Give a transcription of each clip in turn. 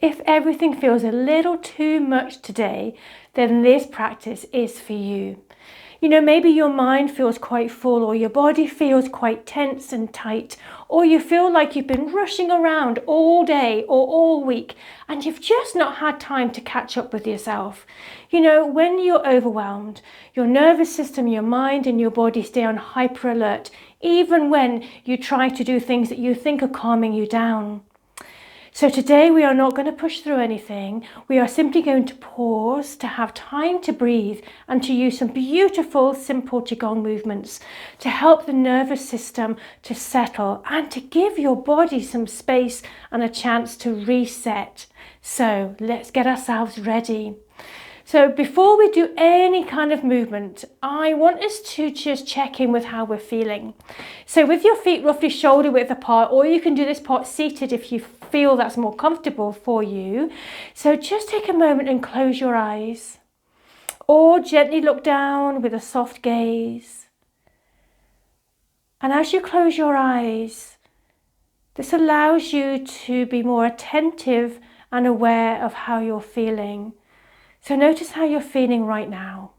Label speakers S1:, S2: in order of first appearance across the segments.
S1: If everything feels a little too much today, then this practice is for you. You know, maybe your mind feels quite full, or your body feels quite tense and tight, or you feel like you've been rushing around all day or all week and you've just not had time to catch up with yourself. You know, when you're overwhelmed, your nervous system, your mind and your body stay on hyper alert, even when you try to do things that you think are calming you down. So today we are not going to push through anything. We are simply going to pause, to have time to breathe, and to use some beautiful, simple Qigong movements to help the nervous system to settle and to give your body some space and a chance to reset. So let's get ourselves ready. So before we do any kind of movement, I want us to just check in with how we're feeling. So with your feet roughly shoulder width apart, or you can do this part seated if you feel that's more comfortable for you. So just take a moment and close your eyes, or gently look down with a soft gaze. And as you close your eyes, this allows you to be more attentive and aware of how you're feeling. So notice how you're feeling right now.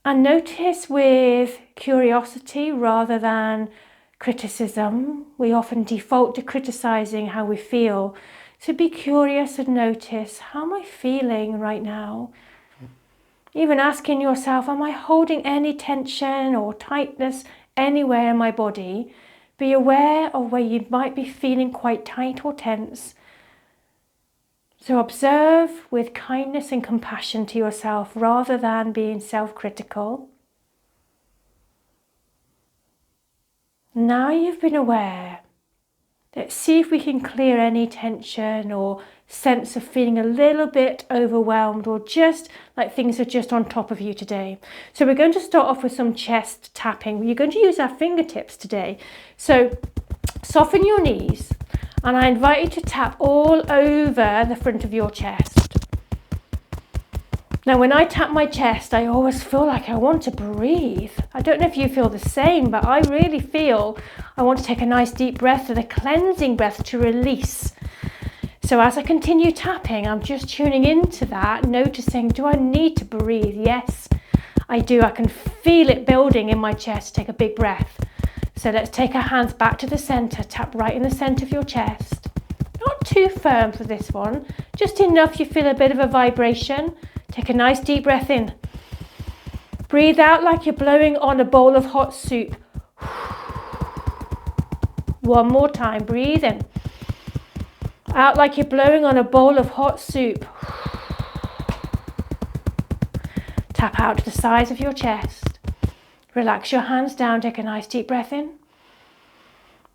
S1: And notice with curiosity rather than criticism. We often default to criticizing how we feel. So be curious and notice, how am I feeling right now? Even asking yourself, am I holding any tension or tightness anywhere in my body? Be aware of where you might be feeling quite tight or tense. So observe with kindness and compassion to yourself rather than being self-critical. Now you've been aware, let's see if we can clear any tension or sense of feeling a little bit overwhelmed or just like things are just on top of you today. So we're going to start off with some chest tapping. We're going to use our fingertips today. So soften your knees. And I invite you to tap all over the front of your chest. Now, when I tap my chest, I always feel like I want to breathe. I don't know if you feel the same, but I really feel I want to take a nice deep breath and a cleansing breath to release. So as I continue tapping, I'm just tuning into that, noticing, do I need to breathe? Yes, I do. I can feel it building in my chest. Take a big breath. So let's take our hands back to the center, tap right in the center of your chest. Not too firm for this one, just enough you feel a bit of a vibration. Take a nice deep breath in. Breathe out like you're blowing on a bowl of hot soup. One more time, breathe in. Out like you're blowing on a bowl of hot soup. Tap out to the sides of your chest. Relax your hands down, take a nice deep breath in.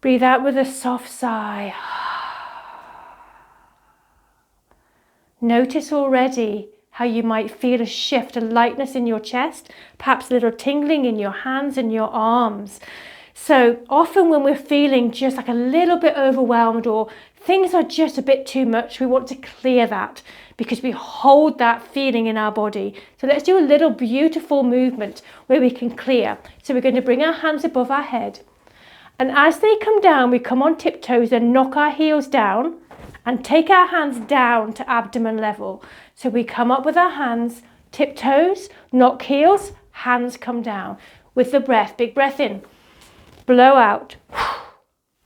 S1: Breathe out with a soft sigh. Notice already how you might feel a shift, a lightness in your chest, perhaps a little tingling in your hands and your arms. So often when we're feeling just like a little bit overwhelmed or things are just a bit too much, we want to clear that because we hold that feeling in our body. So let's do a little beautiful movement where we can clear. So we're going to bring our hands above our head. And as they come down, we come on tiptoes and knock our heels down and take our hands down to abdomen level. So we come up with our hands, tiptoes, knock heels, hands come down. With the breath, big breath in, blow out.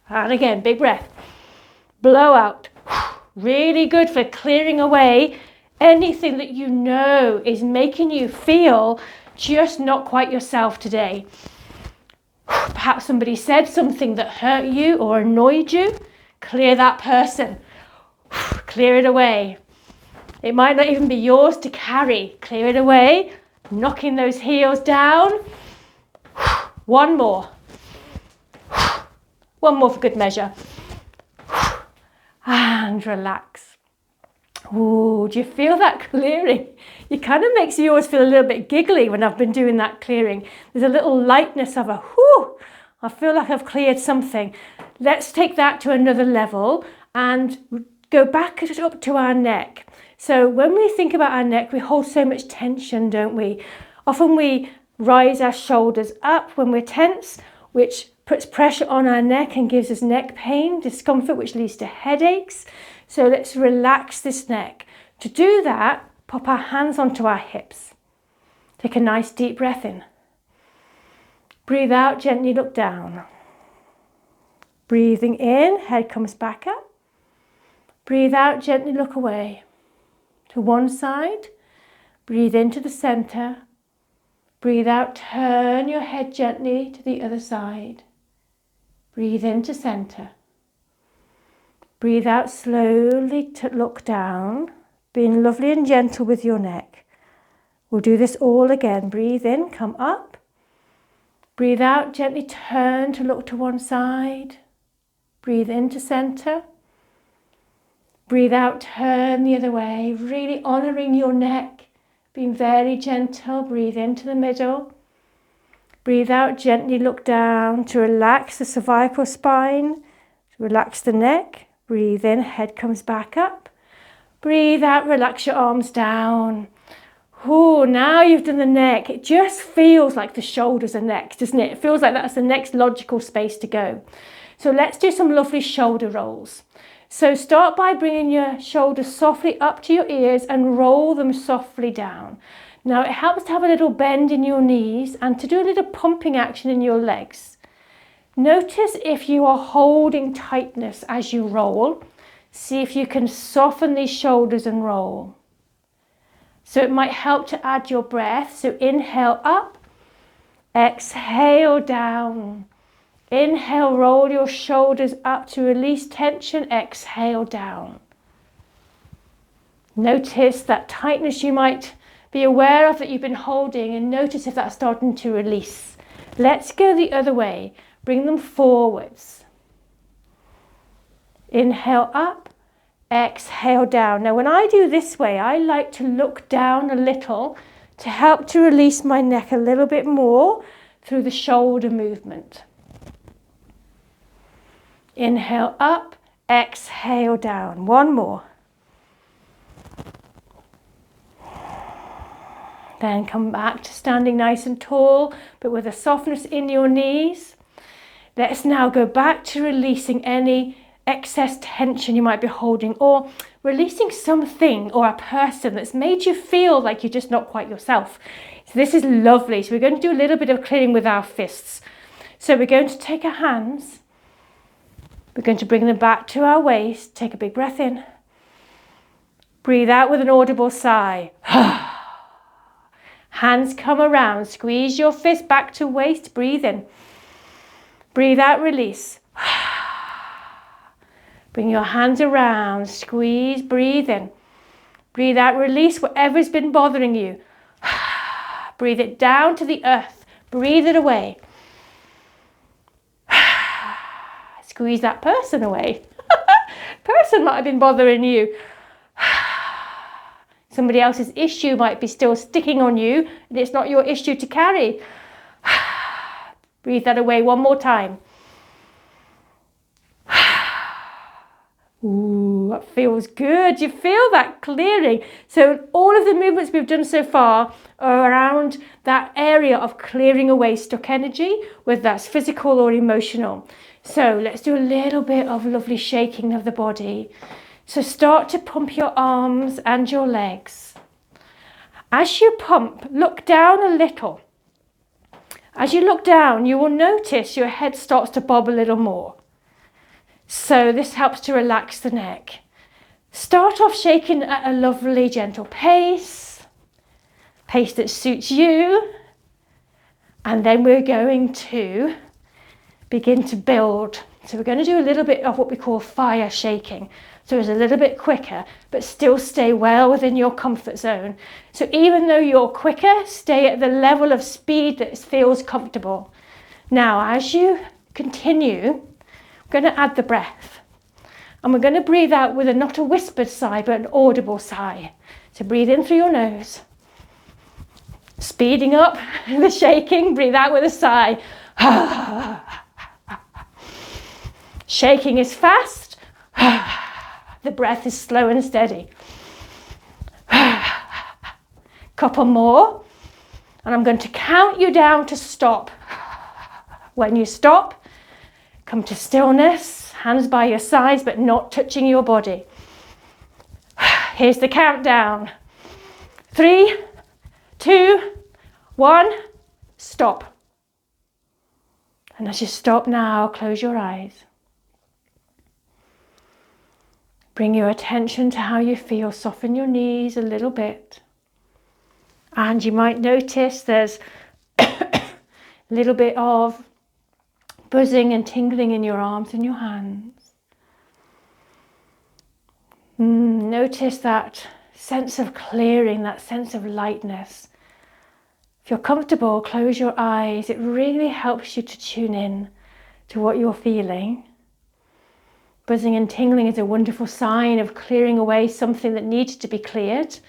S1: And again, big breath, blow out. Really good for clearing away anything that you know is making you feel just not quite yourself today. Perhaps somebody said something that hurt you or annoyed you. Clear that person. Clear it away. It might not even be yours to carry. Clear it away. Knocking those heels down. One more. One more for good measure. And relax. Ooh, do you feel that clearing? It kind of makes you always feel a little bit giggly when I've been doing that clearing. There's a little lightness of a whoo. I feel like I've cleared something. Let's take that to another level and go back up to our neck. So when we think about our neck, we hold so much tension, don't we? Often we rise our shoulders up when we're tense, which puts pressure on our neck and gives us neck pain, discomfort, which leads to headaches. So let's relax this neck. To do that, pop our hands onto our hips. Take a nice deep breath in. Breathe out, gently look down. Breathing in, head comes back up. Breathe out, gently look away. To one side, breathe into the center. Breathe out, turn your head gently to the other side. Breathe into center. Breathe out slowly to look down, being lovely and gentle with your neck. We'll do this all again. Breathe in, come up. Breathe out, gently turn to look to one side. Breathe into center. Breathe out, turn the other way, really honouring your neck, being very gentle. Breathe into the middle. Breathe out, gently look down to relax the cervical spine, to relax the neck. Breathe in, head comes back up. Breathe out, relax your arms down. Oh, now you've done the neck. It just feels like the shoulders are next, doesn't it? It feels like that's the next logical space to go. So let's do some lovely shoulder rolls. So start by bringing your shoulders softly up to your ears and roll them softly down. Now it helps to have a little bend in your knees and to do a little pumping action in your legs. Notice if you are holding tightness as you roll. See if you can soften these shoulders and roll. So it might help to add your breath. So inhale up, exhale down. Inhale, roll your shoulders up to release tension. Exhale down. Notice that tightness you might be aware of that you've been holding, and notice if that's starting to release. Let's go the other way. Bring them forwards. Inhale up, exhale down. Now when I do this way, I like to look down a little to help to release my neck a little bit more through the shoulder movement. Inhale up, exhale down. One more. Then come back to standing nice and tall, but with a softness in your knees. Let's now go back to releasing any excess tension you might be holding, or releasing something or a person that's made you feel like you're just not quite yourself. So this is lovely. So we're going to do a little bit of clearing with our fists. So we're going to take our hands. We're going to bring them back to our waist. Take a big breath in. Breathe out with an audible sigh. Hands come around. Squeeze your fist back to waist. Breathe in. Breathe out, release. Bring your hands around. Squeeze, breathe in. Breathe out, release whatever's been bothering you. Breathe it down to the earth. Breathe it away. Squeeze that person away. Person might have been bothering you. Somebody else's issue might be still sticking on you, and it's not your issue to carry. Breathe that away one more time. Ooh, that feels good. You feel that clearing. So all of the movements we've done so far are around that area of clearing away stuck energy, whether that's physical or emotional. So let's do a little bit of lovely shaking of the body. So start to pump your arms and your legs. As you pump, look down a little. As you look down, you will notice your head starts to bob a little more. So this helps to relax the neck. Start off shaking at a lovely gentle pace that suits you. And then we're going to begin to build. So we're going to do a little bit of what we call fire shaking. So it's a little bit quicker, but still stay well within your comfort zone. So even though you're quicker, stay at the level of speed that feels comfortable. Now, as you continue, we're going to add the breath. And we're going to breathe out with not a whispered sigh, but an audible sigh. So breathe in through your nose. Speeding up the shaking, breathe out with a sigh. Shaking is fast. The breath is slow and steady. Couple more. And I'm going to count you down to stop. When you stop, come to stillness. Hands by your sides, but not touching your body. Here's the countdown. 3, 2, 1, stop. And as you stop now, close your eyes. Bring your attention to how you feel. Soften your knees a little bit. And you might notice there's a little bit of buzzing and tingling in your arms and your hands. Notice that sense of clearing, that sense of lightness. If you're comfortable, close your eyes. It really helps you to tune in to what you're feeling. Buzzing and tingling is a wonderful sign of clearing away something that needs to be cleared,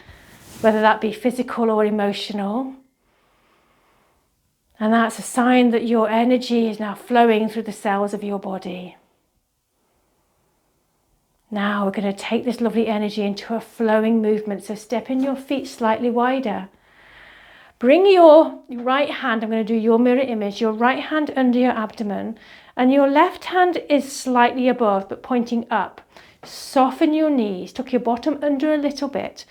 S1: whether that be physical or emotional. And that's a sign that your energy is now flowing through the cells of your body. Now we're going to take this lovely energy into a flowing movement. So step in your feet slightly wider. Bring your right hand, I'm going to do your mirror image, your right hand under your abdomen, and your left hand is slightly above but pointing up. Soften your knees, tuck your bottom under a little bit.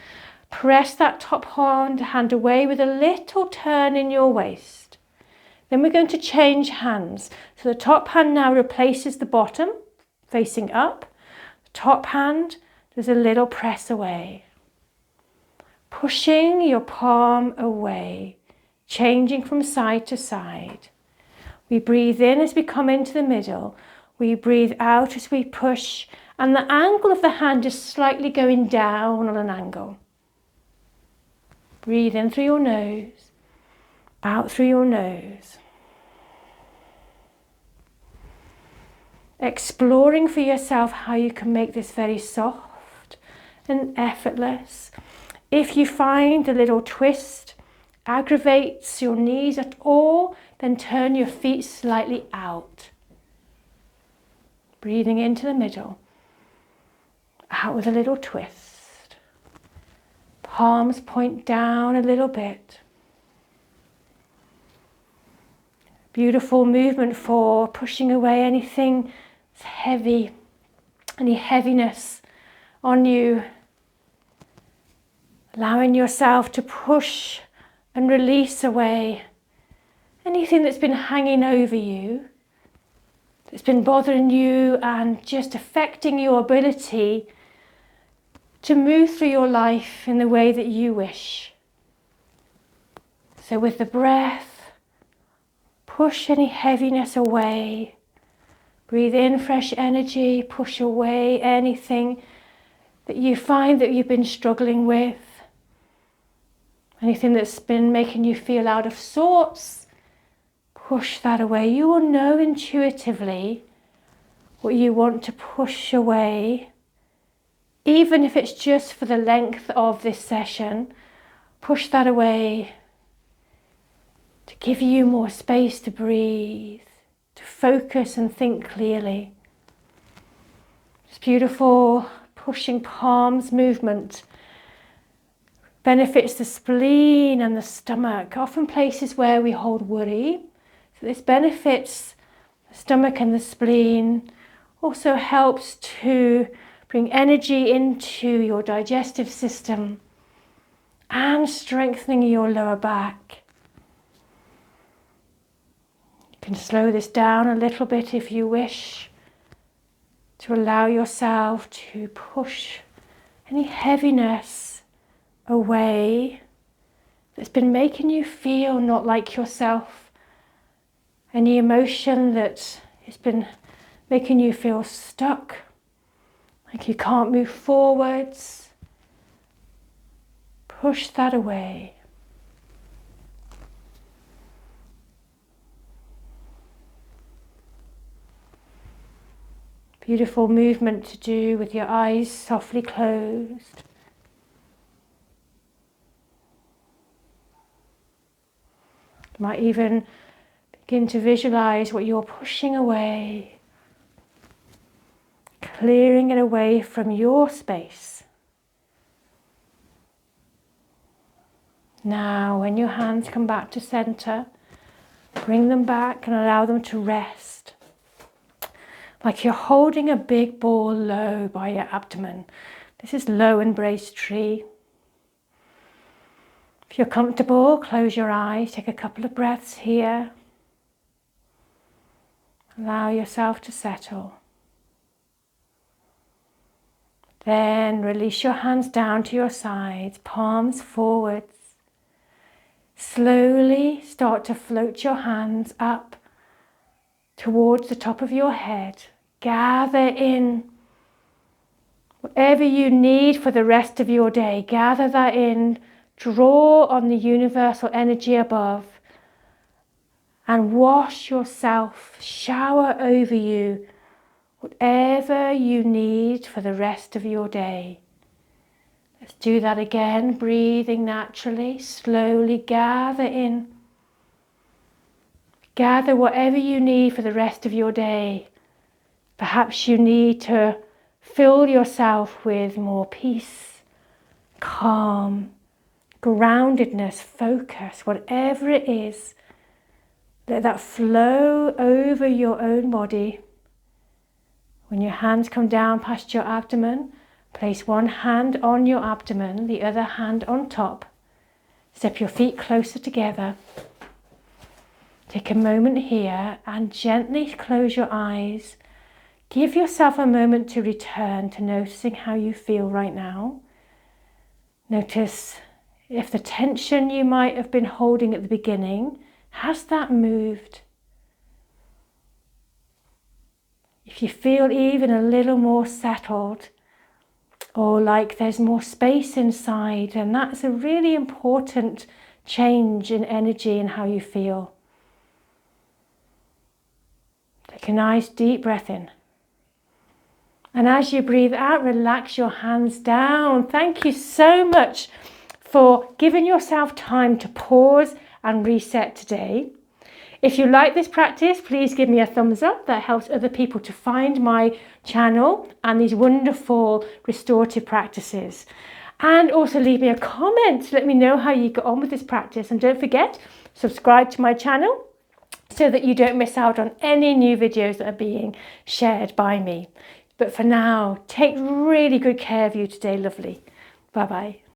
S1: Press that top hand away with a little turn in your waist. Then we're going to change hands. So the top hand now replaces the bottom, facing up. The top hand does a little press away. Pushing your palm away, changing from side to side. We breathe in as we come into the middle. We breathe out as we push, and the angle of the hand is slightly going down on an angle. Breathe in through your nose, out through your nose. Exploring for yourself how you can make this very soft and effortless. If you find a little twist aggravates your knees at all, then turn your feet slightly out. Breathing into the middle, out with a little twist. Palms point down a little bit. Beautiful movement for pushing away anything that's heavy, any heaviness on you. Allowing yourself to push and release away anything that's been hanging over you, that's been bothering you and just affecting your ability to move through your life in the way that you wish. So with the breath, push any heaviness away. Breathe in fresh energy, push away anything that you find that you've been struggling with. Anything that's been making you feel out of sorts, push that away. You will know intuitively what you want to push away, even if it's just for the length of this session. Push that away to give you more space to breathe, to focus and think clearly. It's beautiful pushing palms movement. Benefits the spleen and the stomach, often places where we hold worry. So this benefits the stomach and the spleen. Also helps to bring energy into your digestive system and strengthening your lower back. You can slow this down a little bit if you wish, to allow yourself to push any heaviness away that's been making you feel not like yourself. Any emotion that has been making you feel stuck, like you can't move forwards. Push that away. Beautiful movement to do with your eyes softly closed. You might even begin to visualize what you're pushing away, clearing it away from your space. Now, when your hands come back to center, bring them back and allow them to rest. Like you're holding a big ball low by your abdomen. This is low embrace tree. If you're comfortable, close your eyes, take a couple of breaths here. Allow yourself to settle. Then release your hands down to your sides, palms forwards. Slowly start to float your hands up towards the top of your head. Gather in whatever you need for the rest of your day. Gather that in. Draw on the universal energy above and wash yourself, shower over you whatever you need for the rest of your day. Let's do that again, breathing naturally, slowly gather in. Gather whatever you need for the rest of your day. Perhaps you need to fill yourself with more peace, calm, groundedness, focus, whatever it is. Let that flow over your own body. When your hands come down past your abdomen, place one hand on your abdomen, the other hand on top. Step your feet closer together. Take a moment here and gently close your eyes. Give yourself a moment to return to noticing how you feel right now. Notice if the tension you might have been holding at the beginning, has that moved? If you feel even a little more settled or like there's more space inside, then that's a really important change in energy and how you feel. Take a nice deep breath in. And as you breathe out, relax your hands down. Thank you so much for giving yourself time to pause and reset today. If you like this practice, please give me a thumbs up. That helps other people to find my channel and these wonderful restorative practices. And also leave me a comment to let me know how you got on with this practice. And don't forget, subscribe to my channel so that you don't miss out on any new videos that are being shared by me. But for now, take really good care of you today, lovely. Bye-bye.